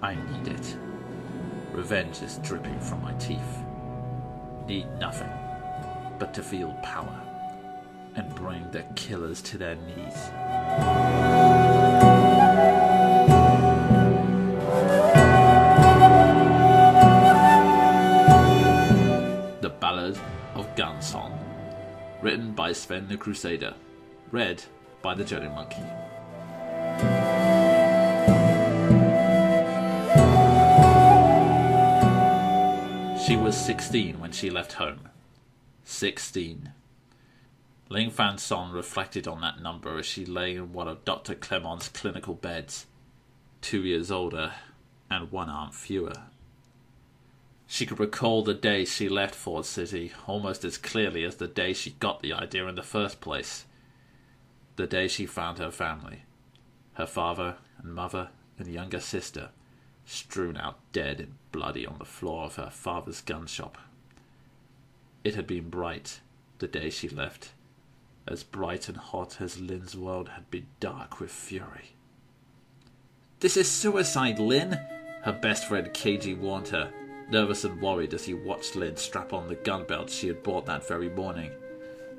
I need it. Revenge is dripping from my teeth. Need nothing but to feel power and bring the killers to their knees. The Ballad of GunSong, written by Sven The Crusader, read by the Jelly Monkey. She was 16 when she left home. 16. Ling Fan Son reflected on that number as she lay in one of Dr. Clement's clinical beds, 2 years older and one arm fewer. She could recall the day she left Ford City almost as clearly as the day she got the idea in the first place. The day she found her family, her father and mother and younger sister, strewn out dead and bloody on the floor of her father's gun shop. It had been bright the day she left, as bright and hot as Lin's world had been dark with fury. "This is suicide, Lin," her best friend KG warned her, nervous and worried as he watched Lin strap on the gun belt she had bought that very morning.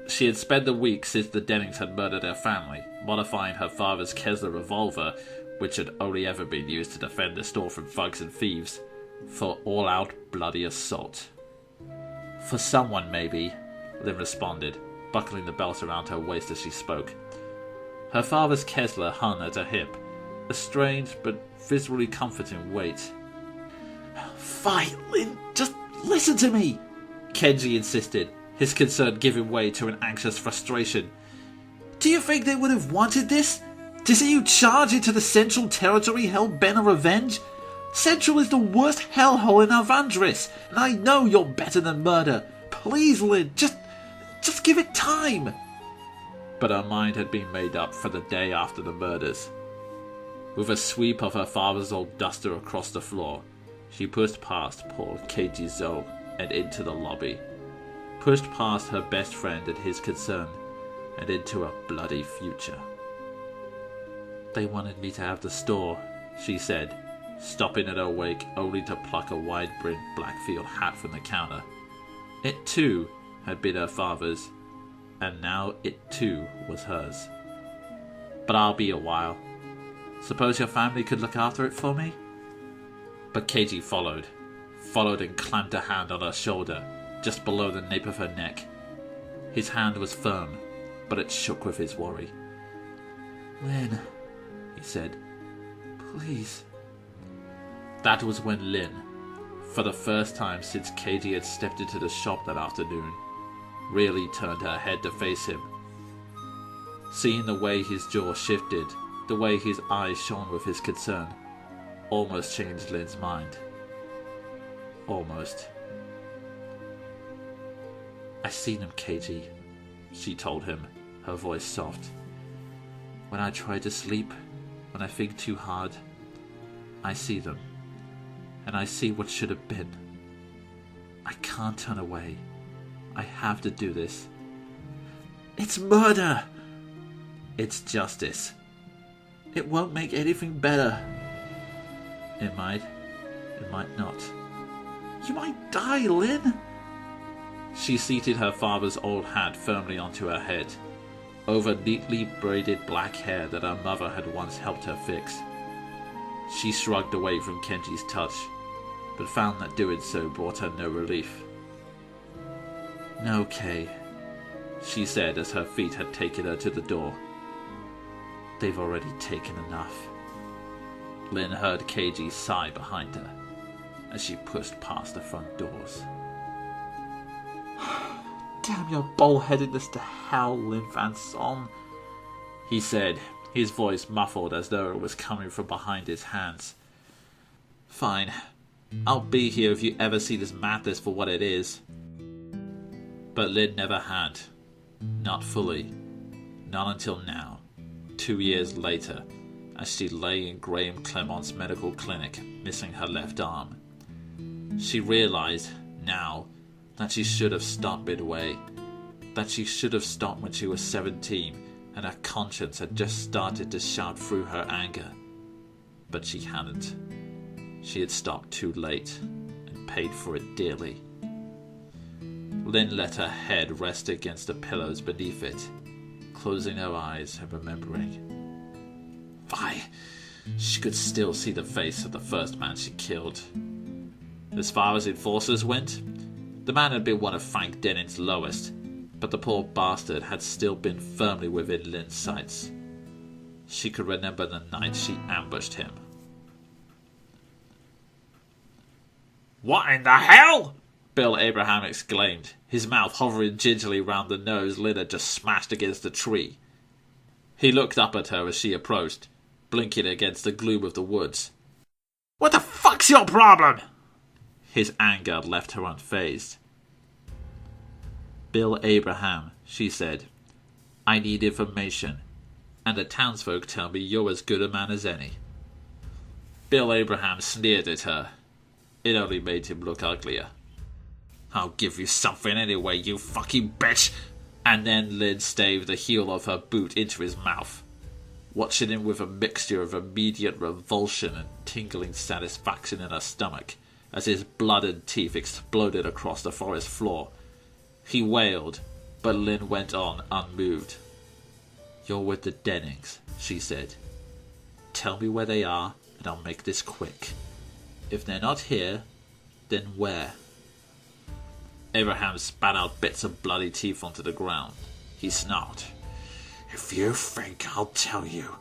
She had spent the week since the Dennings had murdered her family, modifying her father's Kessler revolver, which had only ever been used to defend the store from thugs and thieves, for all-out bloody assault. "For someone, maybe," Lin responded, buckling the belt around her waist as she spoke. Her father's Kessler hung at her hip, a strange but visually comforting weight. "Fine, Lin, just listen to me," Kenji insisted, his concern giving way to an anxious frustration. "Do you think they would have wanted this? To see you charge into the Central Territory hell-bent on revenge? Central is the worst hellhole in Avandris, and I know you're better than murder. Please, Lin, just give it time." But her mind had been made up for the day after the murders. With a sweep of her father's old duster across the floor, she pushed past poor KG Zoe and into the lobby. Pushed past her best friend and his concern, and into a bloody future. "They wanted me to have the store," she said, stopping in her wake only to pluck a wide-brimmed Blackfield hat from the counter. It too had been her father's, and now it too was hers. "But I'll be a while. Suppose your family could look after it for me?" But KG followed and clamped a hand on her shoulder, just below the nape of her neck. His hand was firm, but it shook with his worry. "Lin," he said, "please." That was when Lin, for the first time since KG had stepped into the shop that afternoon, really turned her head to face him. Seeing the way his jaw shifted, the way his eyes shone with his concern, almost changed Lin's mind. Almost. "I seen him, KG," she told him, her voice soft. "When I try to sleep, when I think too hard, I see them. And I see what should have been. I can't turn away. I have to do this. It's murder! It's justice. It won't make anything better. It might not. You might die, Lin." She seated her father's old hat firmly onto her head, over neatly braided black hair that her mother had once helped her fix. She shrugged away from Kenji's touch, but found that doing so brought her no relief. "No, Kay," she said as her feet had taken her to the door. "They've already taken enough." Lin heard KG sigh behind her as she pushed past the front doors. "Damn your bullheadedness to hell, Lin Fan Son," he said, his voice muffled as though it was coming from behind his hands. "Fine. I'll be here if you ever see this madness for what it is." But Lin never had. Not fully. Not until now, 2 years later, as she lay in Graham Clement's medical clinic, missing her left arm. She realized, now, that she should have stopped midway. That she should have stopped when she was 17, and her conscience had just started to shout through her anger. But she hadn't. She had stopped too late and paid for it dearly. Lynn let her head rest against the pillows beneath it, closing her eyes and remembering. Why, she could still see the face of the first man she killed. As far as enforcers went, the man had been one of Frank Denning's lowest, but the poor bastard had still been firmly within Lynn's sights. She could remember the night she ambushed him. "What in the hell?" Bill Abraham exclaimed, his mouth hovering gingerly round the nose Lynn had just smashed against a tree. He looked up at her as she approached, blinking against the gloom of the woods. "What the fuck's your problem?" His anger left her unfazed. "Bill Abraham," she said, "I need information, and the townsfolk tell me you're as good a man as any." Bill Abraham sneered at her. It only made him look uglier. "I'll give you something anyway, you fucking bitch!" And then Lynn staved the heel of her boot into his mouth, watching him with a mixture of immediate revulsion and tingling satisfaction in her stomach as his blood and teeth exploded across the forest floor. He wailed, but Lynn went on unmoved. "You're with the Dennings," she said. "Tell me where they are, and I'll make this quick. If they're not here, then where?" Abraham spat out bits of bloody teeth onto the ground. He snarled. "If you think I'll tell you,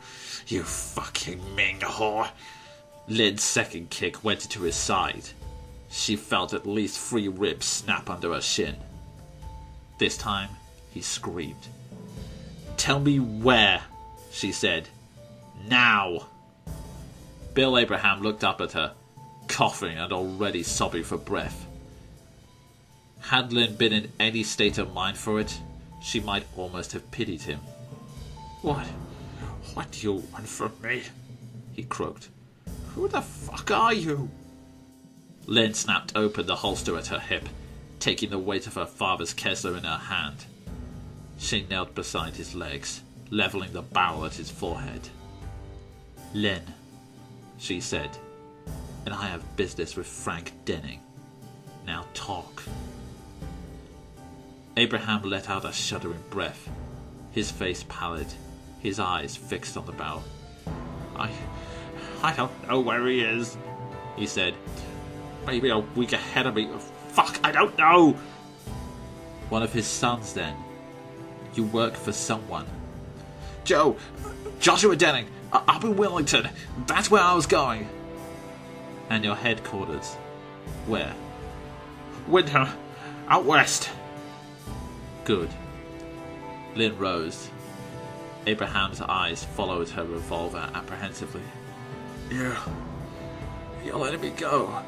you fucking Ming whore." Lynn's second kick went into his side. She felt at least 3 ribs snap under her shin. This time, he screamed. "Tell me where," she said. "Now!" Bill Abraham looked up at her, coughing and already sobbing for breath. Had Lynn been in any state of mind for it, she might almost have pitied him. What do you want from me?" he croaked. "Who the fuck are you?" Lynn snapped open the holster at her hip, taking the weight of her father's Kessler in her hand. She knelt beside his legs, leveling the barrel at his forehead. "Lynn," she said, "and I have business with Frank Denning. Now talk." Abraham let out a shuddering breath, his face pallid, his eyes fixed on the barrel. I don't know where he is," he said. "Maybe a week ahead of me. Fuck, I don't know." "One of his sons, then? You work for someone?" Joshua Denning, up in Willington. That's where I was going." "And your headquarters? Where?" "Windham, out west." "Good." Lynn rose. Abraham's eyes followed her revolver apprehensively. You're letting me go,"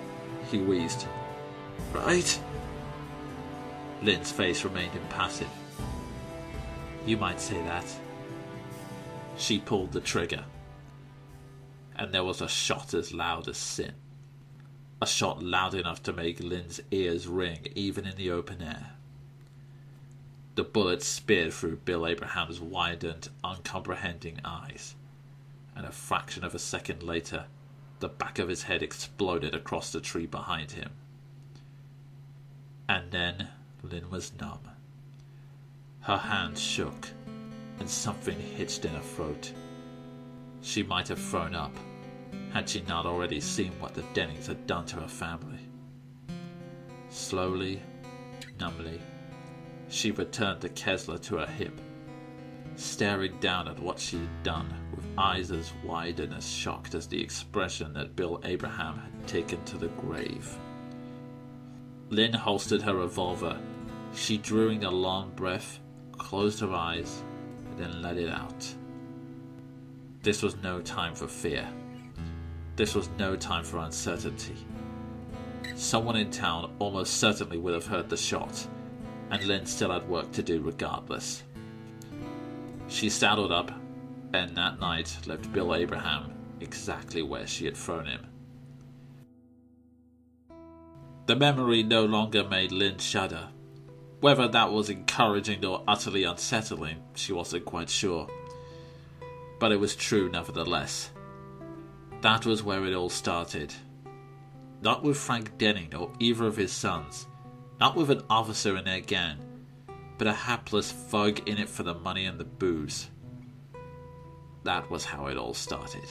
he wheezed. "Right?" Lynn's face remained impassive. "You might say that." She pulled the trigger, and there was a shot as loud as sin. A shot loud enough to make Lynn's ears ring even in the open air. The bullet speared through Bill Abraham's widened, uncomprehending eyes, and a fraction of a second later, the back of his head exploded across the tree behind him. And then Lynn was numb. Her hands shook, and something hitched in her throat. She might have thrown up, had she not already seen what the Dennings had done to her family. Slowly, numbly, she returned the Kessler to her hip, staring down at what she had done with eyes as wide and as shocked as the expression that Bill Abraham had taken to the grave. Lynn holstered her revolver. She drew in a long breath, closed her eyes, and then let it out. This was no time for fear. This was no time for uncertainty. Someone in town almost certainly would have heard the shot, and Lynn still had work to do regardless. She saddled up, and that night left Bill Abraham exactly where she had thrown him. The memory no longer made Lynn shudder. Whether that was encouraging or utterly unsettling, she wasn't quite sure. But it was true nevertheless. That was where it all started. Not with Frank Denning or either of his sons. Not with an officer in their gang. But a hapless thug in it for the money and the booze. That was how it all started.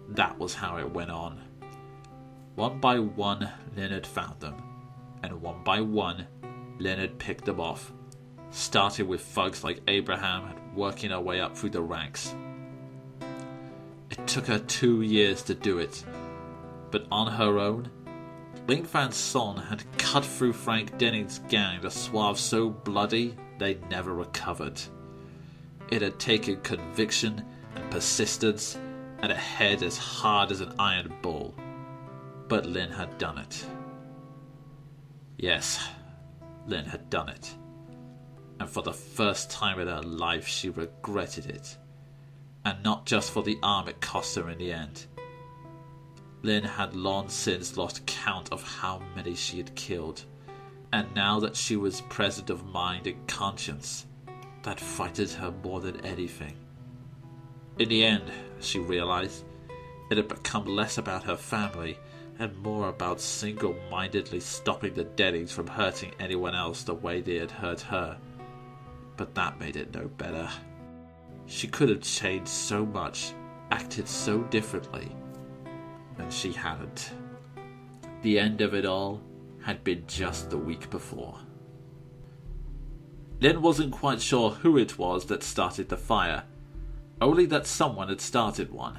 That was how it went on. One by one, Leonard found them. And one by one, Leonard picked them off. Started with thugs like Abraham and working her way up through the ranks. It took her 2 years to do it. But on her own, Ling Fan Son had cut through Frank Denning's gang a swath so bloody they never recovered. It had taken conviction and persistence and a head as hard as an iron bull. But Lin had done it. Yes, Lin had done it. And for the first time in her life she regretted it. And not just for the arm it cost her in the end. Lin had long since lost count of how many she had killed. And now that she was present of mind and conscience, that frightened her more than anything. In the end, she realized, it had become less about her family and more about single-mindedly stopping the Dennings from hurting anyone else the way they had hurt her. But that made it no better. She could have changed so much, acted so differently, and she hadn't. The end of it all had been just the week before. Lin wasn't quite sure who it was that started the fire, only that someone had started one.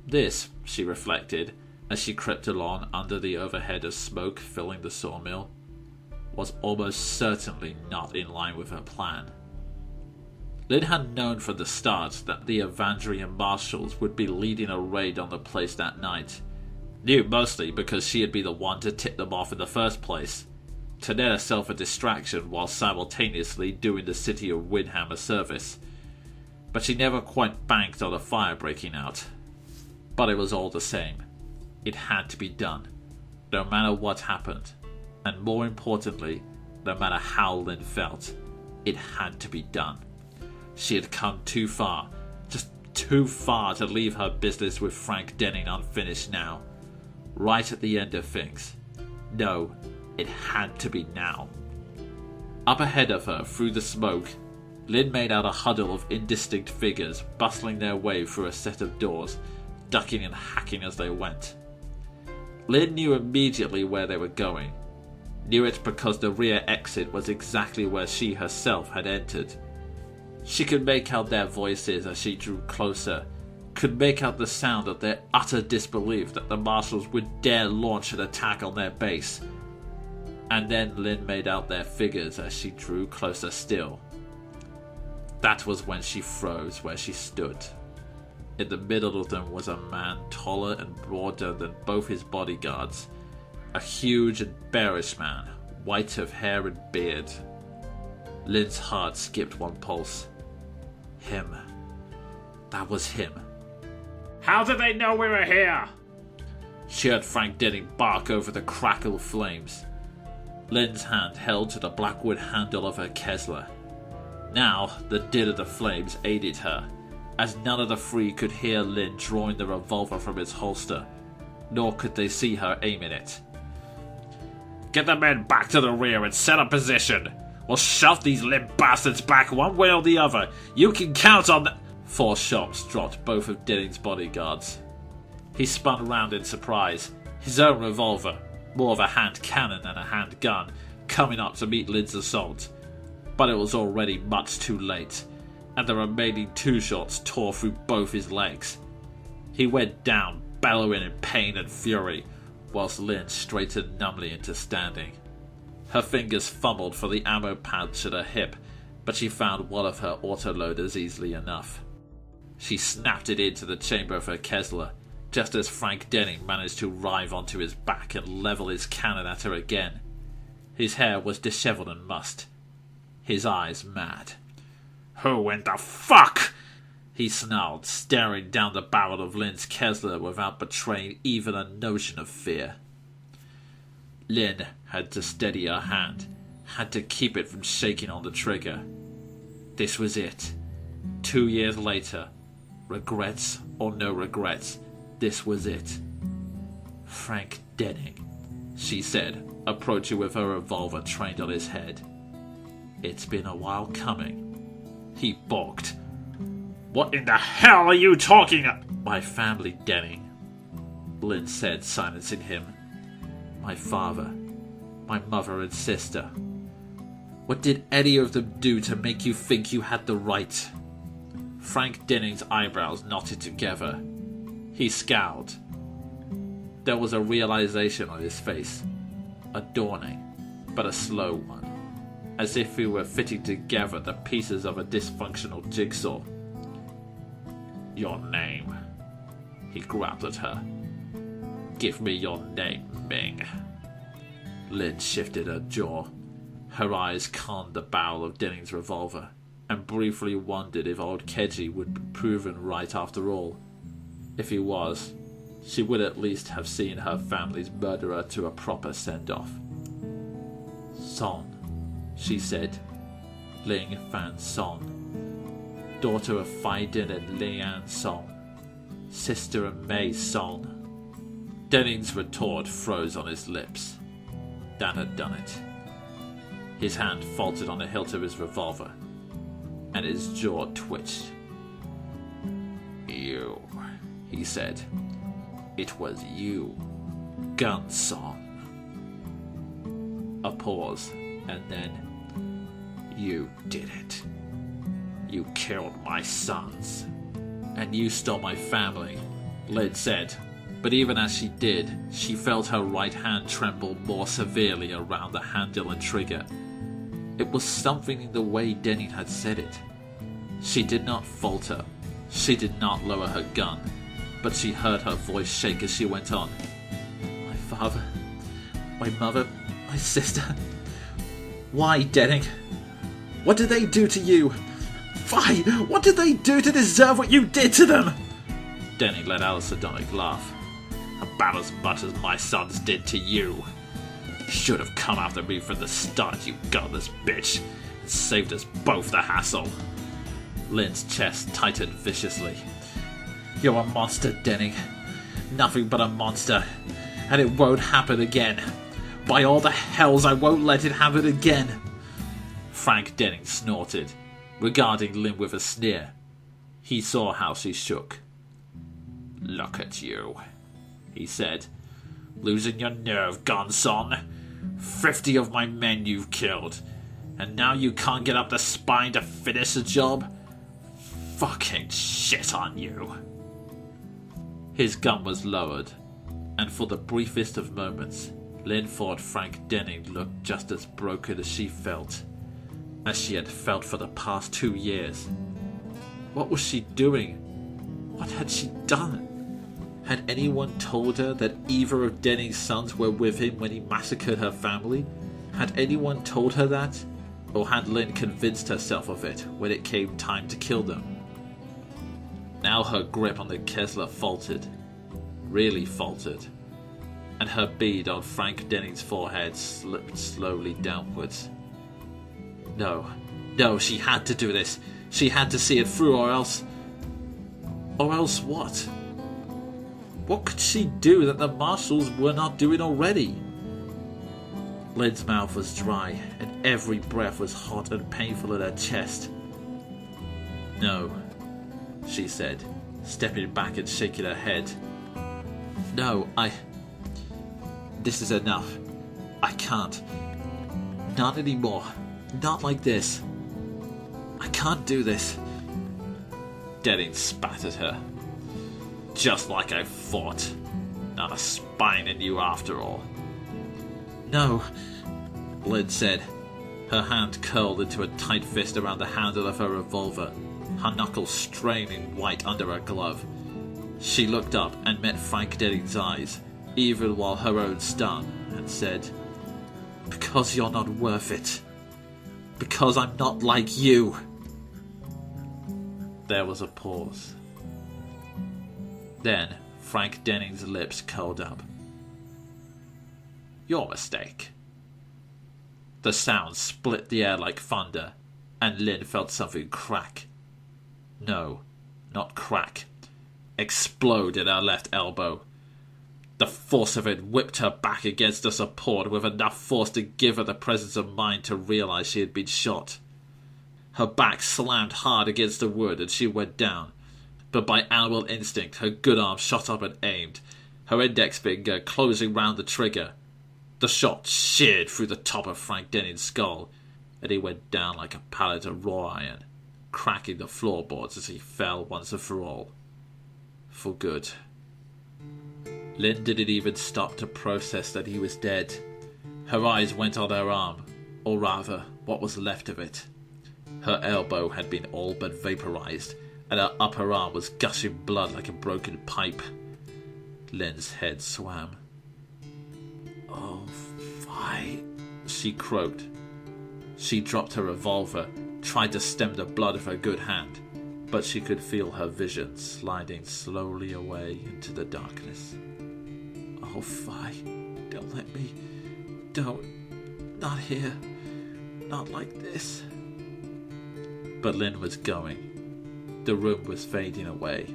This, she reflected, as she crept along under the overhead of smoke filling the sawmill, was almost certainly not in line with her plan. Lin had known from the start that the Evandrian marshals would be leading a raid on the place that night. Knew mostly because she had been the one to tip them off in the first place, to net herself a distraction while simultaneously doing the city of Windham a service. But she never quite banked on a fire breaking out. But it was all the same. It had to be done, no matter what happened. And more importantly, no matter how Lin felt, it had to be done. She had come too far, just too far to leave her business with Frank Denning unfinished now. Right at the end of things. No, it had to be now. Up ahead of her, through the smoke, Lin made out a huddle of indistinct figures bustling their way through a set of doors, ducking and hacking as they went. Lin knew immediately where they were going. Knew it because the rear exit was exactly where she herself had entered. She could make out their voices as she drew closer, could make out the sound of their utter disbelief that the marshals would dare launch an attack on their base. And then Lin made out their figures as she drew closer still. That was when she froze where she stood. In the middle of them was a man taller and broader than both his bodyguards. A huge and bearish man, white of hair and beard. Lin's heart skipped one pulse. Him. That was him. How did they know we were here? She heard Frank Denning bark over the crackle of flames. Lin's hand held to the blackwood handle of her Kesler. Now, the din of the flames aided her, as none of the three could hear Lin drawing the revolver from its holster, nor could they see her aiming it. Get the men back to the rear and set up position. We'll shove these limp bastards back one way or the other. You can count on the... 4 shots dropped both of Denning's bodyguards. He spun round in surprise, his own revolver, more of a hand cannon than a hand gun, coming up to meet Lin's assault. But it was already much too late, and the remaining 2 shots tore through both his legs. He went down, bellowing in pain and fury, whilst Lin straightened numbly into standing. Her fingers fumbled for the ammo pouch at her hip, but she found one of her autoloaders easily enough. She snapped it into the chamber of her Kesler, just as Frank Denning managed to writhe onto his back and level his cannon at her again. His hair was dishevelled and mussed, his eyes mad. Who in the fuck? He snarled, staring down the barrel of Lin's Kesler without betraying even a notion of fear. Lin had to steady her hand, had to keep it from shaking on the trigger. This was it. 2 years later, regrets or no regrets, this was it. Frank Denning, she said, approaching with her revolver trained on his head. It's been a while coming. He balked. What in the hell are you talking about? My family, Denning, Lynn said, silencing him. My father, my mother and sister. What did any of them do to make you think you had the right? Frank Denning's eyebrows knotted together. He scowled. There was a realization on his face, a dawning, but a slow one, as if he were fitting together the pieces of a dysfunctional jigsaw. Your name, he growled at her. Give me your name, Ming. Lynn shifted her jaw. Her eyes conned the barrel of Denning's revolver, and briefly wondered if old Kedgie would be proven right after all. If he was, she would at least have seen her family's murderer to a proper send-off. Son, she said. Ling Fan Song, daughter of Phi Din and Lian Song, sister of Mei Song. Denning's retort froze on his lips. Dan had done it. His hand faltered on the hilt of his revolver, and his jaw twitched. You, he said. It was you, GunSong. A pause, and then, you did it. You killed my sons. And you stole my family, Lyd said. But even as she did, she felt her right hand tremble more severely around the handle and trigger. It was something in the way Denning had said it. She did not falter. She did not lower her gun. But she heard her voice shake as she went on. My father, my mother, my sister. Why, Denning? What did they do to you? Why? What did they do to deserve what you did to them? Denning let out a sardonic laugh. About as much as my sons did to you. Should have come after me from the start, you godless bitch, and saved us both the hassle. Lyn's chest tightened viciously. You're a monster, Denning. Nothing but a monster. And it won't happen again. By all the hells, I won't let it happen again. Frank Denning snorted, regarding Lyn with a sneer. He saw how she shook. Look at you, he said. Losing your nerve, GunSong. 50 of my men you've killed. And now you can't get up the spine to finish the job? Fucking shit on you. His gun was lowered, and for the briefest of moments, Lyn thought Frank Denning looked just as broken as she felt, as she had felt for the past 2 years. What was she doing? What had she done? Had anyone told her that either of Denning's sons were with him when he massacred her family? Had anyone told her that? Or had Lyn convinced herself of it when it came time to kill them? Now her grip on the Kessler faltered. Really faltered. And her bead on Frank Denning's forehead slipped slowly downwards. No, she had to do this. She had to see it through, or else... Or else what? What could she do that the marshals were not doing already? Lyn's mouth was dry, and every breath was hot and painful in her chest. No, she said, stepping back and shaking her head. No, This is enough. I can't. Not anymore. Not like this. I can't do this. Denning spat at her. Just like I thought. Not a spine in you after all. No, Lyn said. Her hand curled into a tight fist around the handle of her revolver, her knuckles straining white under her glove. She looked up and met Frank Denning's eyes, even while her own stung, and said, Because you're not worth it. Because I'm not like you. There was a pause. Then Frank Denning's lips curled up. Your mistake. The sound split the air like thunder, and Lyn felt something crack. No, not crack. Explode at her left elbow. The force of it whipped her back against the support with enough force to give her the presence of mind to realize she had been shot. Her back slammed hard against the wood and she went down, but by animal instinct her good arm shot up and aimed, her index finger closing round the trigger. The shot sheared through the top of Frank Denning's skull, and he went down like a pallet of raw iron, cracking the floorboards as he fell once and for all. For good. Lynn didn't even stop to process that he was dead. Her eyes went on her arm, or rather, what was left of it. Her elbow had been all but vaporized, and her upper arm was gushing blood like a broken pipe. Lynn's head swam. "Oh, fie," she croaked. She dropped her revolver, tried to stem the blood of her good hand, but she could feel her vision sliding slowly away into the darkness. "Oh, fie, don't let me. Don't. Not here. Not like this." But Lynn was going. The room was fading away.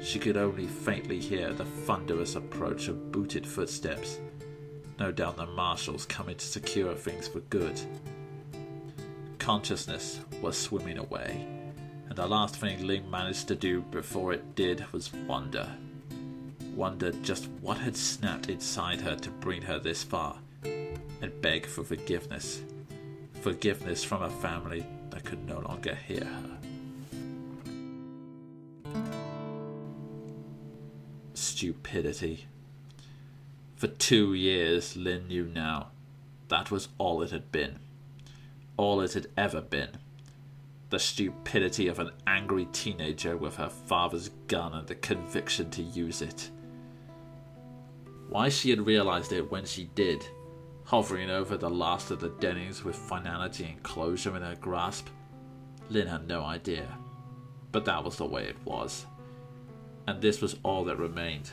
She could only faintly hear the thunderous approach of booted footsteps. No doubt the marshals coming to secure things for good. Consciousness was swimming away, and the last thing Lynn managed to do before it did was wonder. Wonder just what had snapped inside her to bring her this far, and beg for forgiveness. Forgiveness from a family that could no longer hear her. Stupidity. For 2 years, Lynn knew now, that was all it had been. All it had ever been. The stupidity of an angry teenager with her father's gun and the conviction to use it. Why she had realized it when she did, hovering over the last of the Dennings with finality and closure in her grasp, Lynn had no idea. But that was the way it was. And this was all that remained.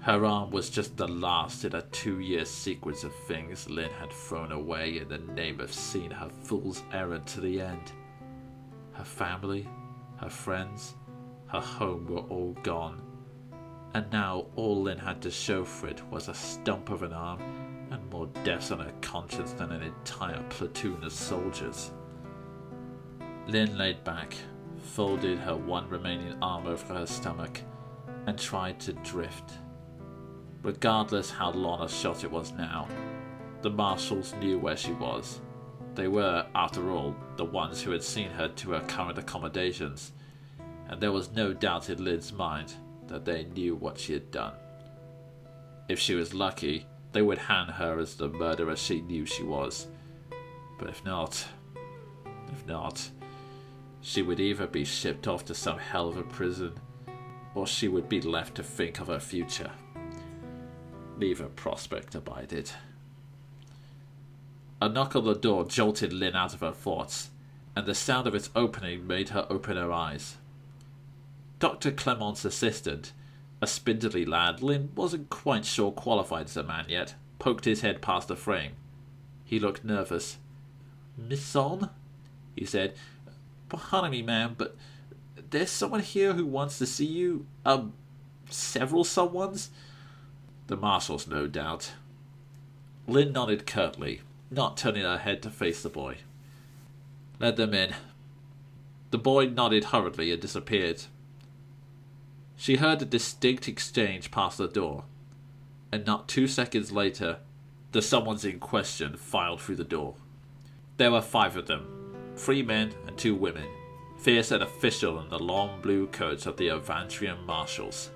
Her arm was just the last in a 2-year sequence of things Lynn had thrown away in the name of seeing her fool's errand to the end. Her family, her friends, her home were all gone. And now all Lynn had to show for it was a stump of an arm and more deaths on her conscience than an entire platoon of soldiers. Lynn laid back, folded her one remaining arm over her stomach, and tried to drift. Regardless how long a shot it was now, the marshals knew where she was. They were, after all, the ones who had seen her to her current accommodations, and there was no doubt in Lynn's mind that they knew what she had done. If she was lucky, they would hang her as the murderer she knew she was. But if not, she would either be shipped off to some hell of a prison, or she would be left to think of her future. Neither prospect abided. A knock on the door jolted Lynn out of her thoughts, and the sound of its opening made her open her eyes. Dr. Clement's assistant, a spindly lad Lynn wasn't quite sure qualified as a man yet, poked his head past the frame. He looked nervous. "Miss Son?" he said. "Pardon me, ma'am, but there's someone here who wants to see you. Several someones?" The marshals, no doubt. Lynn nodded curtly, not turning her head to face the boy. "Let them in." The boy nodded hurriedly and disappeared. She heard a distinct exchange past the door, and not 2 seconds later, the someones in question filed through the door. There were 5 of them, 3 men and 2 women, fierce and official in the long blue coats of the Avantrian marshals.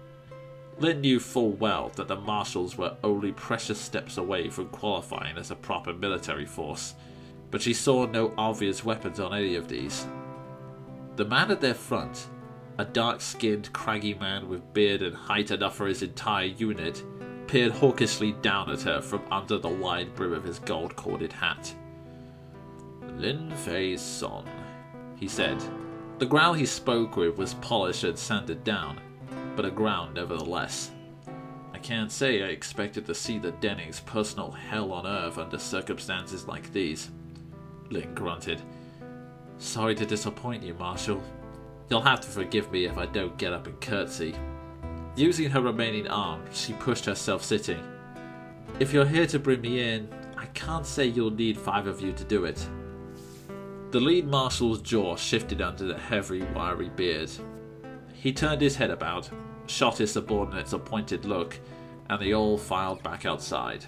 Lynn knew full well that the marshals were only precious steps away from qualifying as a proper military force, but she saw no obvious weapons on any of these. The man at their front, a dark-skinned, craggy man with beard and height enough for his entire unit, peered hawkishly down at her from under the wide brim of his gold-corded hat. "Lin Fei Son," he said. The growl he spoke with was polished and sanded down, but a growl nevertheless. "I can't say I expected to see the Dennings' personal hell on earth under circumstances like these," Lynn grunted. "Sorry to disappoint you, Marshal. You'll have to forgive me if I don't get up and curtsy." Using her remaining arm, she pushed herself sitting. If you're here to bring me in, I can't say you'll need 5 of you to do it. The lead marshal's jaw shifted under the heavy, wiry beard. He turned his head about, shot his subordinates a pointed look, and they all filed back outside,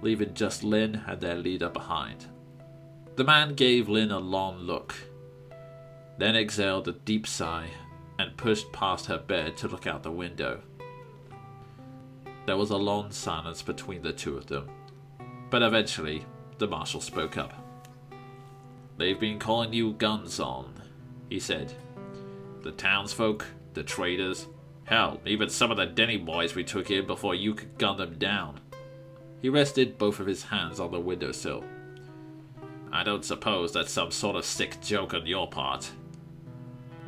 leaving just Lynn and their leader behind. The man gave Lynn a long look, then exhaled a deep sigh and pushed past her bed to look out the window. There was a long silence between the two of them, but eventually the marshal spoke up. "They've been calling you GunSong," he said. "The townsfolk, the traders, hell, even some of the Denny boys we took in before you could gun them down." He rested both of his hands on the windowsill. "I don't suppose that's some sort of sick joke on your part."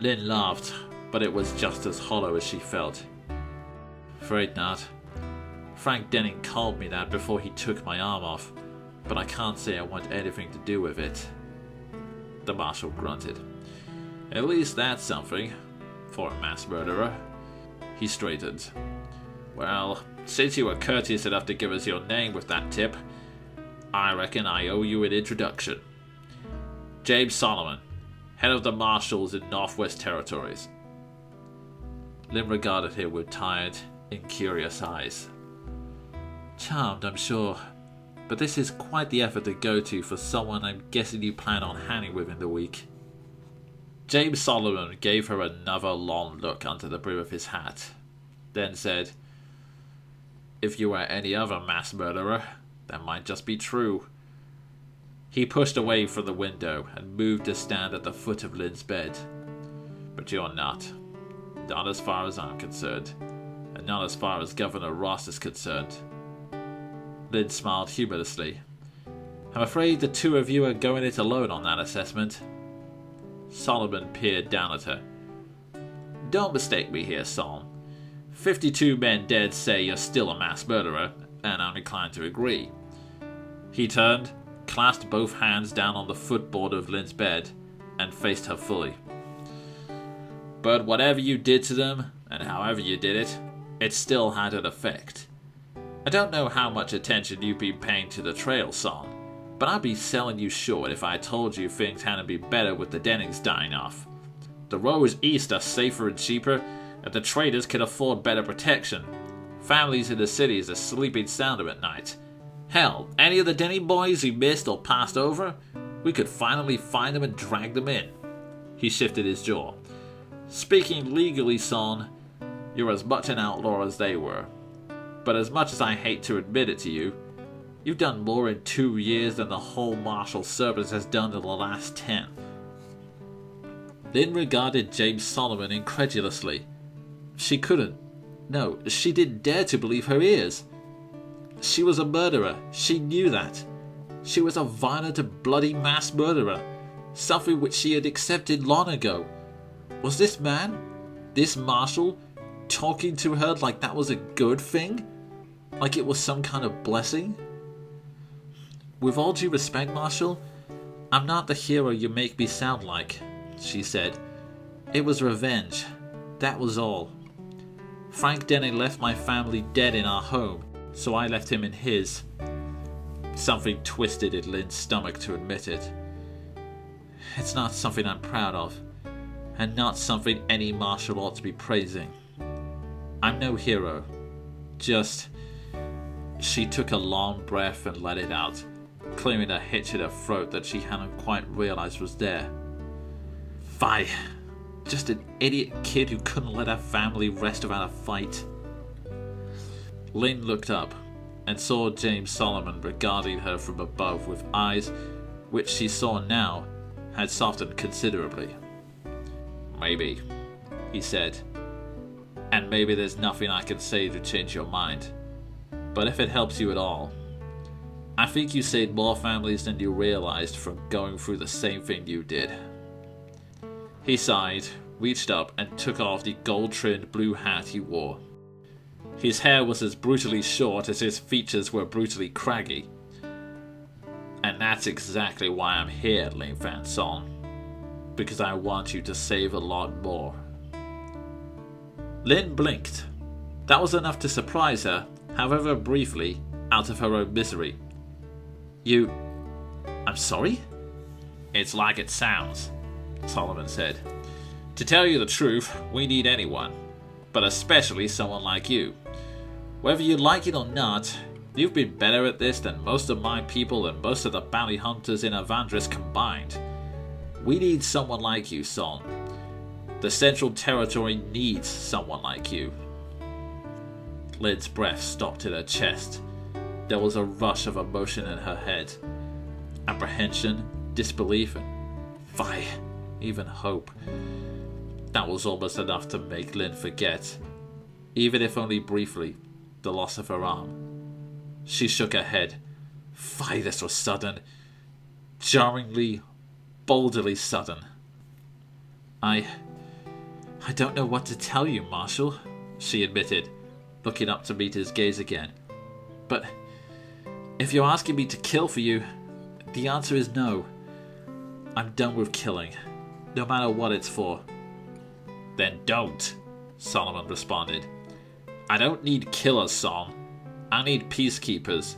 Lynn laughed, but it was just as hollow as she felt. "Afraid not. Frank Denning called me that before he took my arm off, but I can't say I want anything to do with it." The marshal grunted. "At least that's something, for a mass murderer." He straightened. "Well, since you were courteous enough to give us your name with that tip, I reckon I owe you an introduction. James Solomon, head of the marshals in Northwest Territories." Lynn regarded him with tired, incurious eyes. "Charmed, I'm sure, but this is quite the effort to go to for someone I'm guessing you plan on hanging within the week." James Solomon gave her another long look under the brim of his hat, then said, "If you were any other mass murderer, that might just be true." He pushed away from the window and moved to stand at the foot of Lynn's bed. "But you're not. Not as far as I'm concerned, and not as far as Governor Ross is concerned." Lynn smiled humorously. "I'm afraid the two of you are going it alone on that assessment." Solomon peered down at her. "Don't mistake me here, Sol. 52 men dead say you're still a mass murderer, and I'm inclined to agree." He turned, clasped both hands down on the footboard of Lynn's bed, and faced her fully. "But whatever you did to them, and however you did it, it still had an effect. I don't know how much attention you've been paying to the trail, Son, but I'd be selling you short if I told you things hadn't been better with the Dennings dying off. The roads east are safer and cheaper, and the traders can afford better protection. Families in the cities are sleeping sounder at night. Hell, any of the Denny boys who missed or passed over, we could finally find them and drag them in." He shifted his jaw. "Speaking legally, Son, you're as much an outlaw as they were. But as much as I hate to admit it to you, you've done more in 2 years than the whole marshal service has done in the last 10. Lynn regarded James Solomon incredulously. She couldn't. No, she didn't dare to believe her ears. She was a murderer. She knew that. She was a violent and bloody mass murderer, something which she had accepted long ago. Was this man, this marshal, talking to her like that was a good thing? Like it was some kind of blessing? "With all due respect, Marshal, I'm not the hero you make me sound like," she said. "It was revenge. That was all. Frank Denning left my family dead in our home, so I left him in his." Something twisted in Lynn's stomach to admit it. "It's not something I'm proud of, and not something any marshal ought to be praising. I'm no hero. Just..." She took a long breath and let it out, clearing a hitch in her throat that she hadn't quite realized was there. "Fie. Just an idiot kid who couldn't let her family rest without a fight." Lynn looked up and saw James Solomon regarding her from above with eyes which she saw now had softened considerably. "Maybe," he said, "and maybe there's nothing I can say to change your mind. But if it helps you at all, I think you saved more families than you realized from going through the same thing you did." He sighed, reached up, and took off the gold-trimmed blue hat he wore. His hair was as brutally short as his features were brutally craggy. "And that's exactly why I'm here, Ling Fan Song. Because I want you to save a lot more." Lynn blinked. That was enough to surprise her, however briefly, out of her own misery. I'm sorry? It's like it sounds, Solomon said. To tell you the truth, we need anyone, but especially someone like you. Whether you like it or not, you've been better at this than most of my people and most of the bounty hunters in Avandris combined. We need someone like you, Son. The Central Territory needs someone like you. Lynn's breath stopped in her chest. There was a rush of emotion in her head. Apprehension, disbelief, and even hope. That was almost enough to make Lynn forget, even if only briefly, the loss of her arm. She shook her head. This was sudden. Jarringly, boldly sudden. I don't know what to tell you, Marshal, she admitted, looking up to meet his gaze again. But if you're asking me to kill for you, the answer is no. I'm done with killing, no matter what it's for. Then don't, Solomon responded. I don't need killers, Son. I need peacekeepers.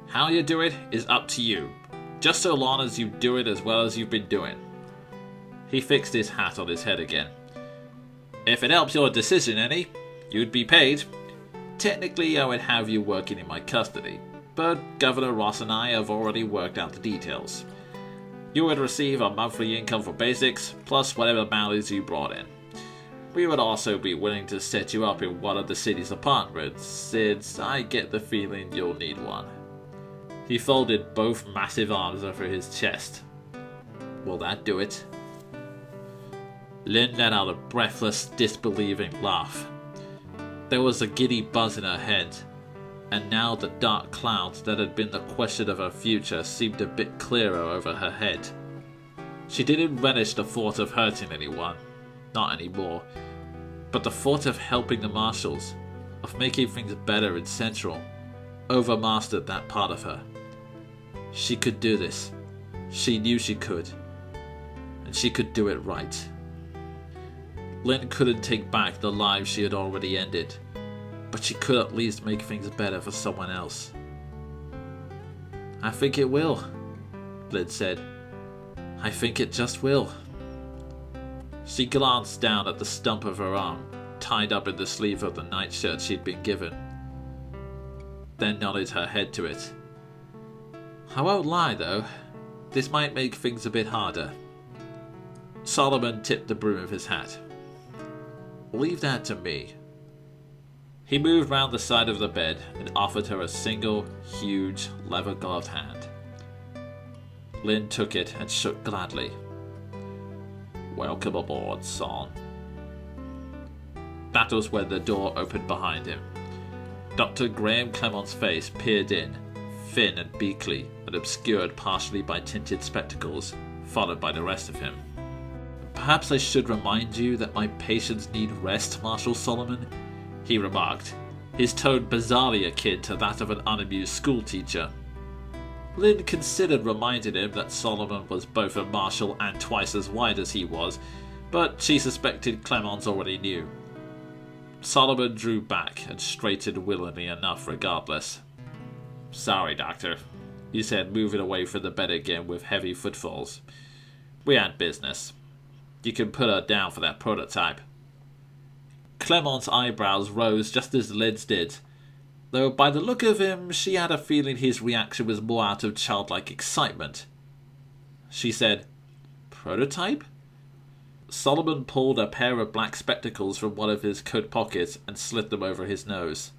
How you do it is up to you, just so long as you do it as well as you've been doing. He fixed his hat on his head again. If it helps your decision any, you'd be paid. Technically, I would have you working in my custody, but Governor Ross and I have already worked out the details. You would receive a monthly income for basics, plus whatever bounties you brought in. We would also be willing to set you up in one of the city's apartments, since I get the feeling you'll need one. He folded both massive arms over his chest. Will that do it? Lynn let out a breathless, disbelieving laugh. There was a giddy buzz in her head, and now the dark clouds that had been the question of her future seemed a bit clearer over her head. She didn't relish the thought of hurting anyone, not anymore, but the thought of helping the Marshals, of making things better in Central, overmastered that part of her. She could do this. She knew she could. And she could do it right. Lynn couldn't take back the lives she had already ended, but she could at least make things better for someone else. I think it will, Lynn said. I think it just will. She glanced down at the stump of her arm, tied up in the sleeve of the nightshirt she'd been given, then nodded her head to it. I won't lie, though. This might make things a bit harder. Solomon tipped the brim of his hat. Leave that to me. He moved round the side of the bed and offered her a single, huge, leather-gloved hand. Lynn took it and shook gladly. Welcome aboard, Son. That was when the door opened behind him. Dr. Graham Clemont's face peered in, thin and beakly, and obscured partially by tinted spectacles, followed by the rest of him. Perhaps I should remind you that my patients need rest, Marshal Solomon, he remarked, his tone bizarrely akin to that of an unamused schoolteacher. Lynn considered reminding him that Solomon was both a marshal and twice as wide as he was, but she suspected Clemens already knew. Solomon drew back and straightened willingly enough regardless. Sorry, Doctor, he said, moving away from the bed again with heavy footfalls. We had business. You can put her down for that prototype. Clement's eyebrows rose just as Lynn's did, though by the look of him she had a feeling his reaction was more out of childlike excitement. She said, Prototype? Solomon pulled a pair of black spectacles from one of his coat pockets and slid them over his nose.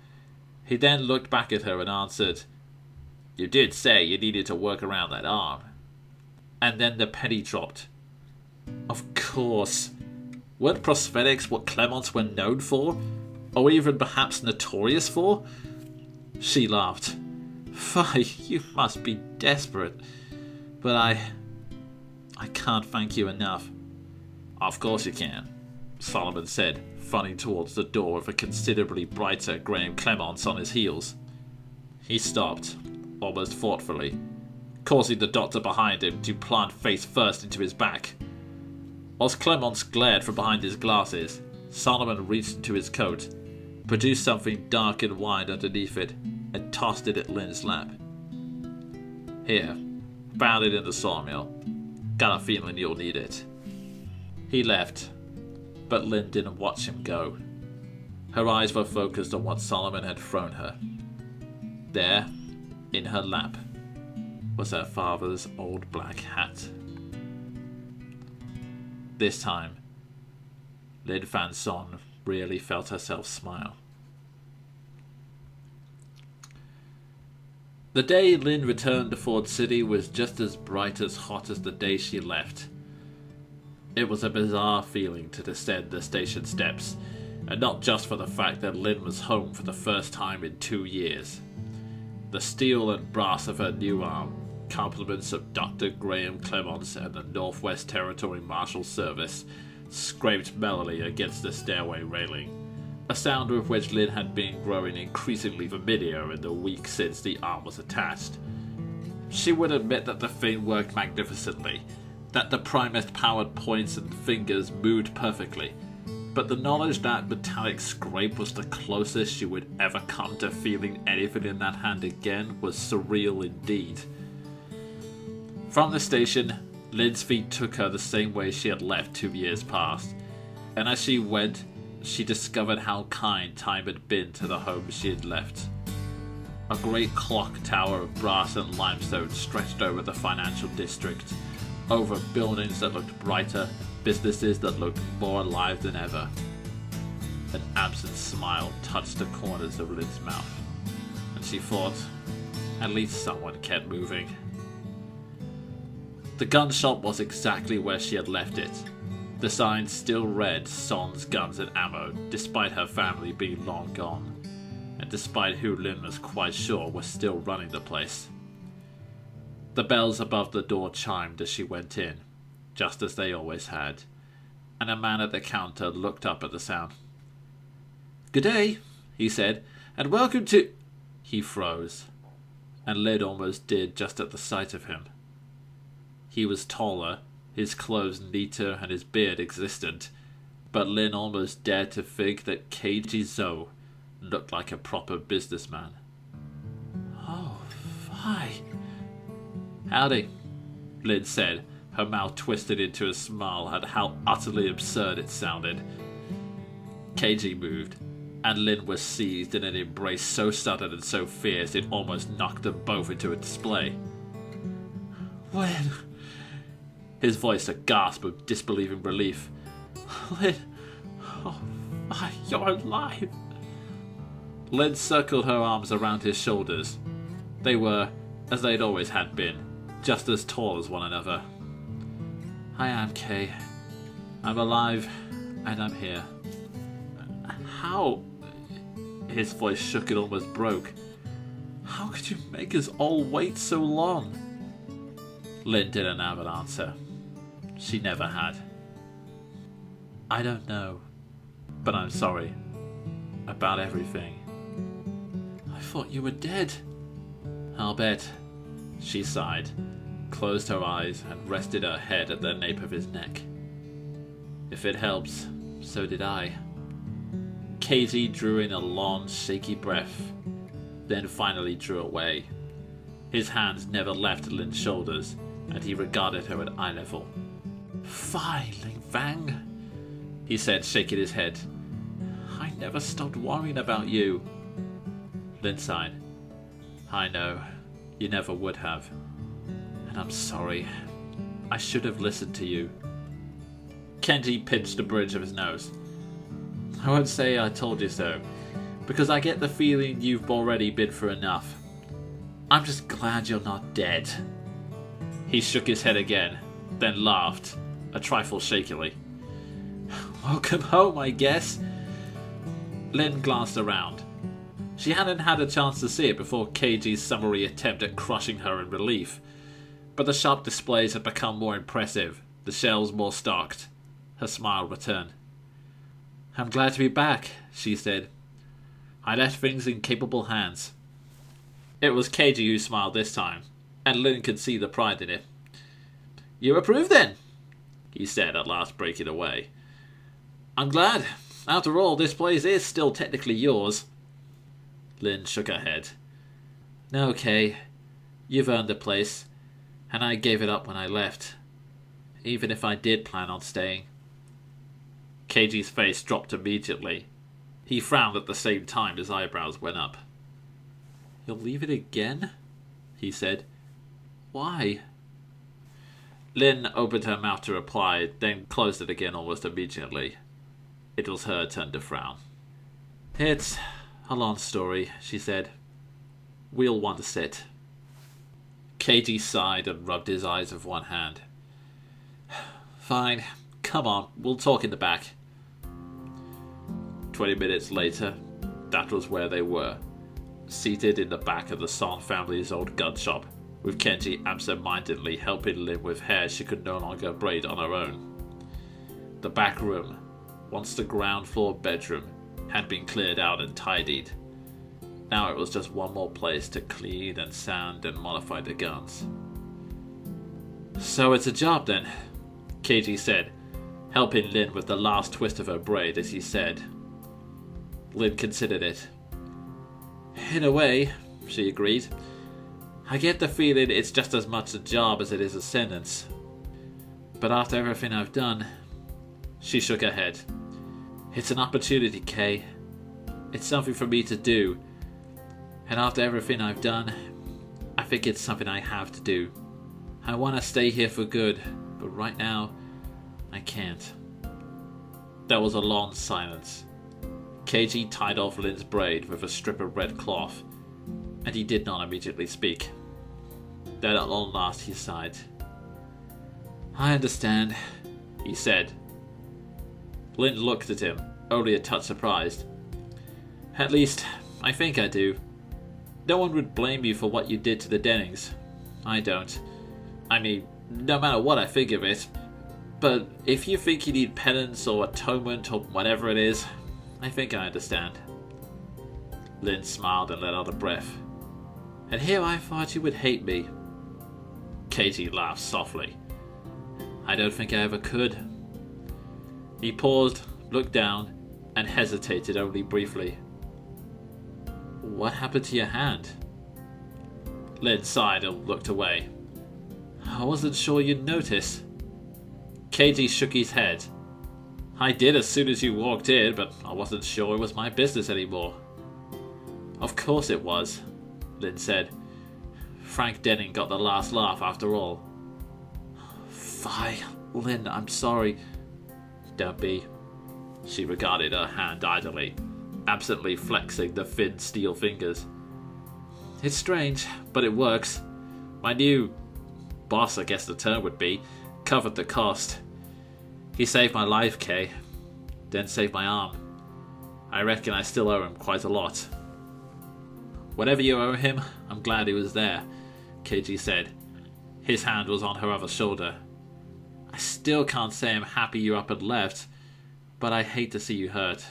He then looked back at her and answered, You did say you needed to work around that arm. And then the penny dropped. Of course. Weren't prosthetics what Clements were known for? Or even perhaps notorious for? She laughed. Fie, you must be desperate. But I can't thank you enough. Of course you can, Solomon said, running towards the door with a considerably brighter Graham Clements on his heels. He stopped, almost thoughtfully, causing the doctor behind him to plant face first into his back. Whilst Clements glared from behind his glasses, Solomon reached into his coat, produced something dark and wide underneath it, and tossed it at Lynn's lap. Here, found it in the sawmill. Got a feeling you'll need it. He left, but Lynn didn't watch him go. Her eyes were focused on what Solomon had thrown her. There, in her lap, was her father's old black hat. This time, Lynn Van Son really felt herself smile. The day Lynn returned to Ford City was just as bright as hot as the day she left. It was a bizarre feeling to descend the station steps, and not just for the fact that Lynn was home for the first time in 2 years. The steel and brass of her new arm, compliments of Dr. Graham Clemons and the Northwest Territory Marshal Service, scraped mellowly against the stairway railing, a sound with which Lynn had been growing increasingly familiar in the week since the arm was attached. She would admit that the thing worked magnificently, that the Primus-powered points and fingers moved perfectly, but the knowledge that metallic scrape was the closest she would ever come to feeling anything in that hand again was surreal indeed. From the station, Lynn's feet took her the same way she had left 2 years past, and as she went, she discovered how kind time had been to the home she had left. A great clock tower of brass and limestone stretched over the financial district, over buildings that looked brighter, businesses that looked more alive than ever. An absent smile touched the corners of Lynn's mouth, and she thought, at least someone kept moving. The gun shop was exactly where she had left it. The sign still read Son's Guns and Ammo, despite her family being long gone, and despite who Lynn was quite sure was still running the place. The bells above the door chimed as she went in, just as they always had, and a man at the counter looked up at the sound. "Good day," he said, "and welcome to—" He froze, and Lynn almost did just at the sight of him. He was taller, his clothes neater, and his beard existent, but Lynn almost dared to think that K.G. Zoe looked like a proper businessman. "Oh, fine." "Howdy," Lynn said, her mouth twisted into a smile at how utterly absurd it sounded. KG moved, and Lynn was seized in an embrace so sudden and so fierce it almost knocked them both into a display. "Lynn," his voice a gasp of disbelieving relief. "Lynn, oh my, you're alive." Lynn circled her arms around his shoulders. They were, as they'd always had been, just as tall as one another. "I am, Kay. I'm alive, and I'm here." "How?" His voice shook and almost broke. "How could you make us all wait so long?" Lynn didn't have an answer. She never had. "I don't know, but I'm sorry. About everything." "I thought you were dead." "I'll bet." She sighed, closed her eyes, and rested her head at the nape of his neck. "If it helps, so did I." KG drew in a long, shaky breath, then finally drew away. His hands never left Lynn's shoulders, and he regarded her at eye level. "Fine, Ling Fang," he said, shaking his head. "I never stopped worrying about you." Lynn sighed. "I know, you never would have. And I'm sorry. I should have listened to you." Kenji pinched the bridge of his nose. "I won't say I told you so, because I get the feeling you've already been through enough. I'm just glad you're not dead." He shook his head again, then laughed, a trifle shakily. "Welcome home, I guess." Lynn glanced around. She hadn't had a chance to see it before KG's summary attempt at crushing her in relief, but the sharp displays had become more impressive, the shelves more stocked. Her smile returned. "I'm glad to be back," she said. "I left things in capable hands." It was KG who smiled this time, and Lynn could see the pride in it. "You approve then?" he said, at last breaking away. "I'm glad. After all, this place is still technically yours. Lynn shook her head. No, Kay. You've earned the place, and I gave it up when I left, even if I did plan on staying. KG's face dropped immediately. He frowned at the same time his eyebrows went up. You'll leave it again? He said. Why? Lynn opened her mouth to reply, then closed it again almost immediately. It was her turn to frown. It's a long story, she said. We'll want to sit. KG sighed and rubbed his eyes with one hand. Fine, come on, we'll talk in the back. 20 minutes later, that was where they were, seated in the back of the Son family's old gun shop, with Kenji absent-mindedly helping Lynn with hair she could no longer braid on her own. The back room, once the ground floor bedroom, had been cleared out and tidied. Now it was just one more place to clean and sand and modify the guns. So it's a job then, KG said, helping Lynn with the last twist of her braid as he said. Lynn considered it. In a way, she agreed. I get the feeling it's just as much a job as it is a sentence. But after everything I've done... She shook her head. It's an opportunity, Kay. It's something for me to do. And after everything I've done, I think it's something I have to do. I want to stay here for good, but right now, I can't. There was a long silence. KG tied off Lynn's braid with a strip of red cloth, and he did not immediately speak. Then at long last he sighed. I understand, he said. Lynn looked at him, only a touch surprised. At least, I think I do. No one would blame you for what you did to the Dennings. I don't. I mean, no matter what I think of it. But if you think you need penance or atonement or whatever it is, I think I understand. Lynn smiled and let out a breath. And here I thought you would hate me. Katie laughed softly. I don't think I ever could. He paused, looked down, and hesitated only briefly. What happened to your hand? Lynn sighed and looked away. I wasn't sure you'd notice. Katie shook his head. I did as soon as you walked in, but I wasn't sure it was my business anymore. Of course it was, Lynn said. Frank Denning got the last laugh after all. Fie, Lynn, I'm sorry. Don't be. She regarded her hand idly, absently flexing the thin steel fingers. It's strange, but it works. My new boss, I guess the term would be, covered the cost. He saved my life, Kay. Then saved my arm. I reckon I still owe him quite a lot. Whatever you owe him, I'm glad he was there, KG said. His hand was on her other shoulder. I still can't say I'm happy you're up and left, but I hate to see you hurt.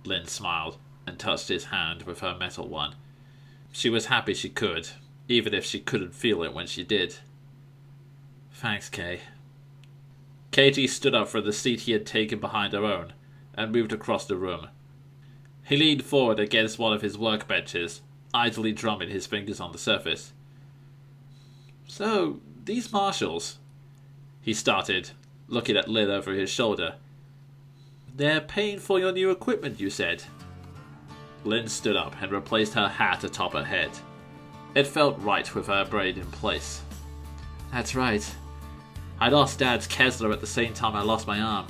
Lynn smiled and touched his hand with her metal one. She was happy she could, even if she couldn't feel it when she did. Thanks, Kay. KG stood up from the seat he had taken behind her own and moved across the room. He leaned forward against one of his workbenches, idly drumming his fingers on the surface. So, these marshals, he started, looking at Lynn over his shoulder. They're paying for your new equipment, you said. Lynn stood up and replaced her hat atop her head. It felt right with her braid in place. That's right. I lost Dad's Kessler at the same time I lost my arm.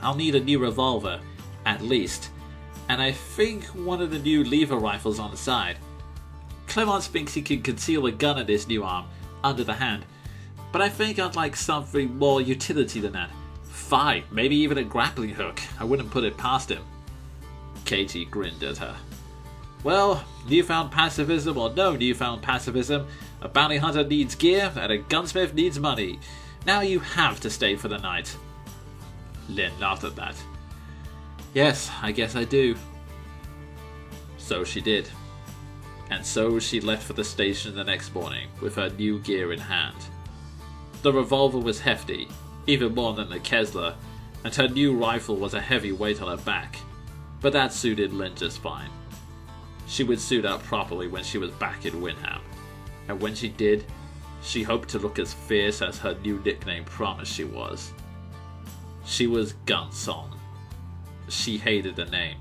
I'll need a new revolver, at least, and I think one of the new lever rifles on the side. Clemens thinks he can conceal a gun in his new arm, under the hand, but I think I'd like something more utility than that. Fine, maybe even a grappling hook. I wouldn't put it past him. Katie grinned at her. Well, newfound pacifism or no newfound pacifism, a bounty hunter needs gear and a gunsmith needs money. Now you have to stay for the night. Lynn laughed at that. Yes, I guess I do. So she did. And so she left for the station the next morning with her new gear in hand. The revolver was hefty, even more than the Kessler, and her new rifle was a heavy weight on her back, but that suited Lynn just fine. She would suit up properly when she was back in Windham, and when she did, she hoped to look as fierce as her new nickname promised she was. She was GunSong. She hated the name,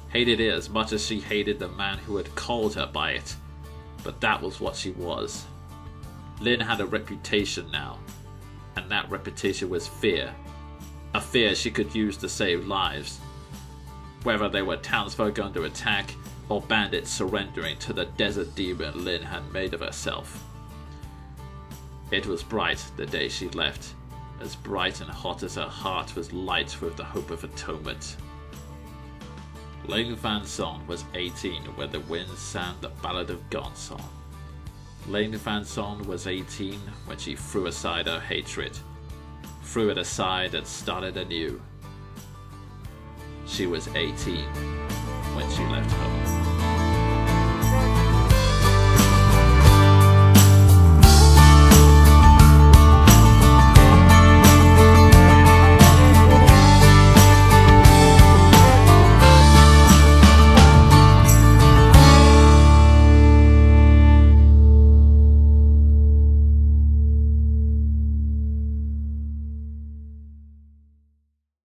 hated it as much as she hated the man who had called her by it, but that was what she was. Lynn had a reputation now, and that reputation was fear. A fear she could use to save lives, whether they were townsfolk under attack or bandits surrendering to the desert demon Lynn had made of herself. It was bright the day she left, as bright and hot as her heart was light with the hope of atonement. Ling Fan Son was 18 when the wind sang the Ballad of GunSong. Ling Fan Son was 18 when she threw aside her hatred, threw it aside and started anew. She was 18 when she left home.